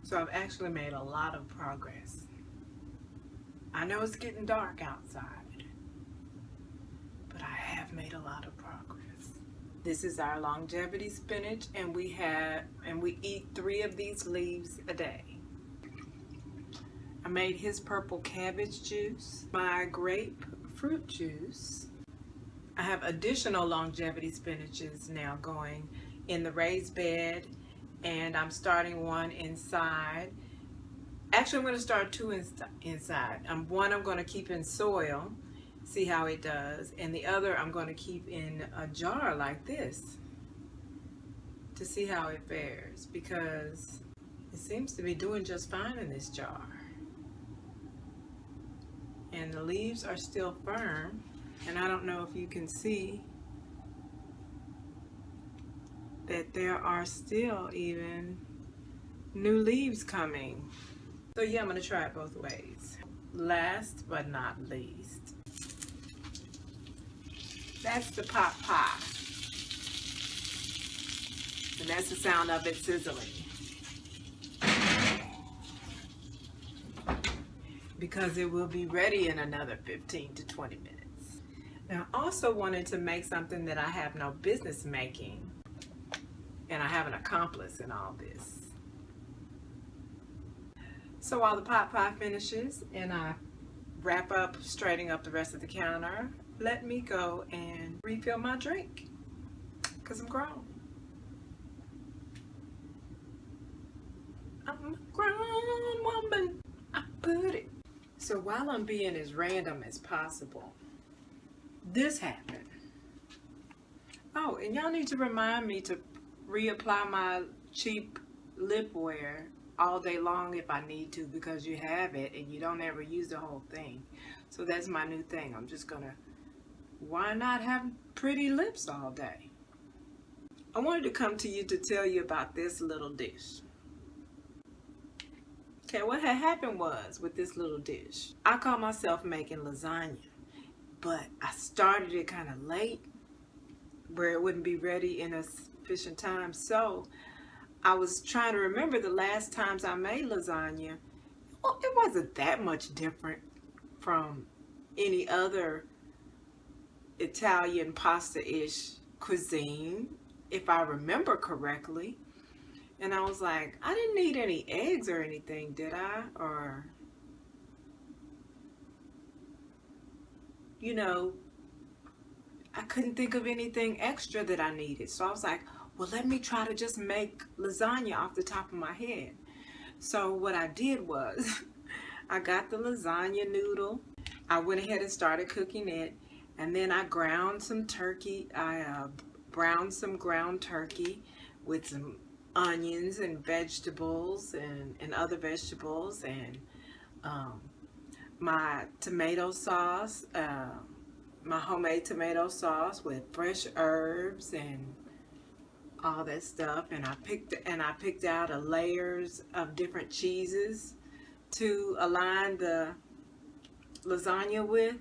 So I've actually made a lot of progress. I know it's getting dark outside, but I have made a lot of progress. This is our longevity spinach, and we eat 3 of these leaves a day. I made his purple cabbage juice, my grapefruit juice. I have additional longevity spinaches now going in the raised bed, and I'm starting one inside. Actually, I'm going to start 2 inside. One I'm going to keep in soil, see how it does, and the other I'm going to keep in a jar like this to see how it fares, because it seems to be doing just fine in this jar. And the leaves are still firm, and I don't know if you can see that there are still even new leaves coming. So yeah, I'm going to try it both ways. Last but not least, that's the pot pie. And that's the sound of it sizzling. Because it will be ready in another 15 to 20 minutes. Now, I also wanted to make something that I have no business making, and I have an accomplice in all this. So while the pot pie finishes and I wrap up, straightening up the rest of the counter, let me go and refill my drink, because I'm grown. I'm a grown woman, I put it. So while I'm being as random as possible, this happened. Oh, and y'all need to remind me to reapply my cheap lip wear all day long if I need to, because you have it and you don't ever use the whole thing. So that's my new thing. I'm just gonna, why not have pretty lips all day? I wanted to come to you to tell you about this little dish. Okay, what had happened was, with this little dish, I caught myself making lasagna, but I started it kind of late where it wouldn't be ready in a sufficient time. So I was trying to remember the last times I made lasagna. Well, it wasn't that much different from any other Italian pasta-ish cuisine, if I remember correctly. And I was like, I didn't need any eggs or anything, did I? Or, you know, I couldn't think of anything extra that I needed. So I was like, well, let me try to just make lasagna off the top of my head. So what I did was, I got the lasagna noodle. I went ahead and started cooking it. And then I ground some turkey. I browned some ground turkey with some onions and vegetables and other vegetables, and my tomato sauce, my homemade tomato sauce with fresh herbs and all that stuff. And I picked out a layers of different cheeses to align the lasagna with.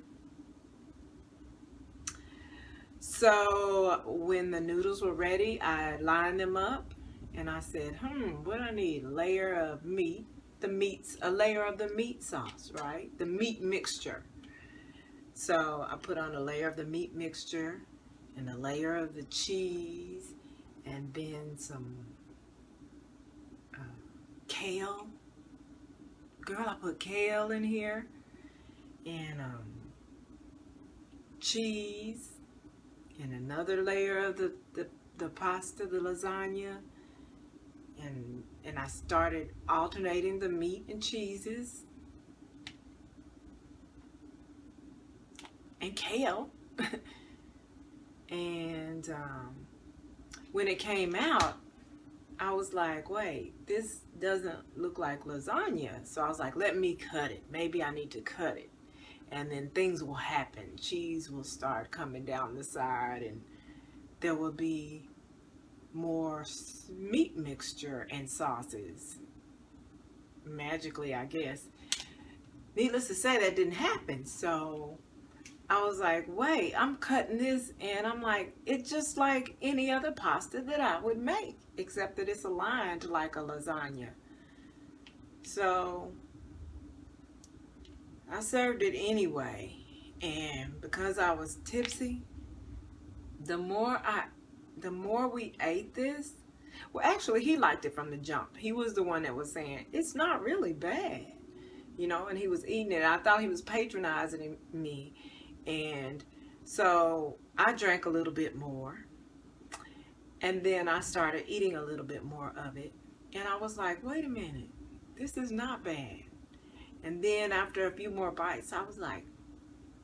So when the noodles were ready, I lined them up. And I said, what do I need? A layer of meat, a layer of the meat sauce, right? The meat mixture. So I put on a layer of the meat mixture and a layer of the cheese, and then some kale. Girl, I put kale in here, and cheese, and another layer of the pasta, the lasagna. And I started alternating the meat and cheeses and kale. And when it came out, I was like, wait, this doesn't look like lasagna. So I was like, let me cut it. Maybe I need to cut it. And then things will happen. Cheese will start coming down the side, and there will be more meat mixture and sauces. Magically, I guess. Needless to say, that didn't happen. So I was like, wait, I'm cutting this, and I'm like, it's just like any other pasta that I would make, except that it's aligned like a lasagna. So I served it anyway, and because I was tipsy, the more we ate this, well, actually he liked it from the jump. He was the one that was saying it's not really bad, you know, and he was eating it. I thought he was patronizing me, and so I drank a little bit more, and then I started eating a little bit more of it, and I was like, wait a minute, this is not bad. And then after a few more bites, I was like,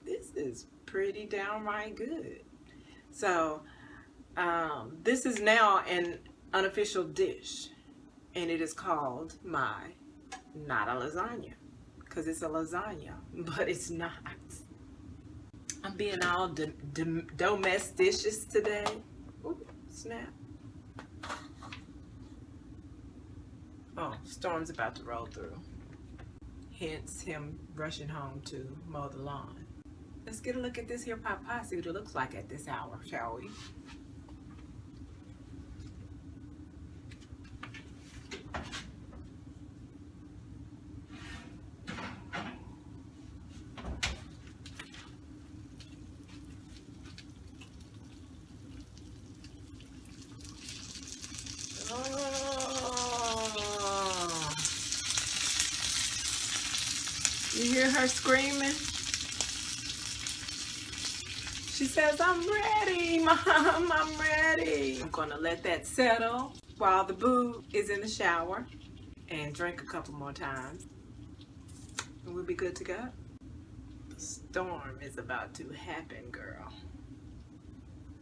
this is pretty downright good. So this is now an unofficial dish, and it is called my NottaLasagne, because it's a lasagna, but it's not. I'm being all domesticious today. Ooh, snap. Oh, storm's about to roll through. Hence him rushing home to mow the lawn. Let's get a look at this here pot pie, see what it looks like at this hour, shall we? You hear her screaming? She says, I'm ready, Mom, I'm ready. I'm gonna let that settle while the boo is in the shower and drink a couple more times. And we'll be good to go. The storm is about to happen, girl.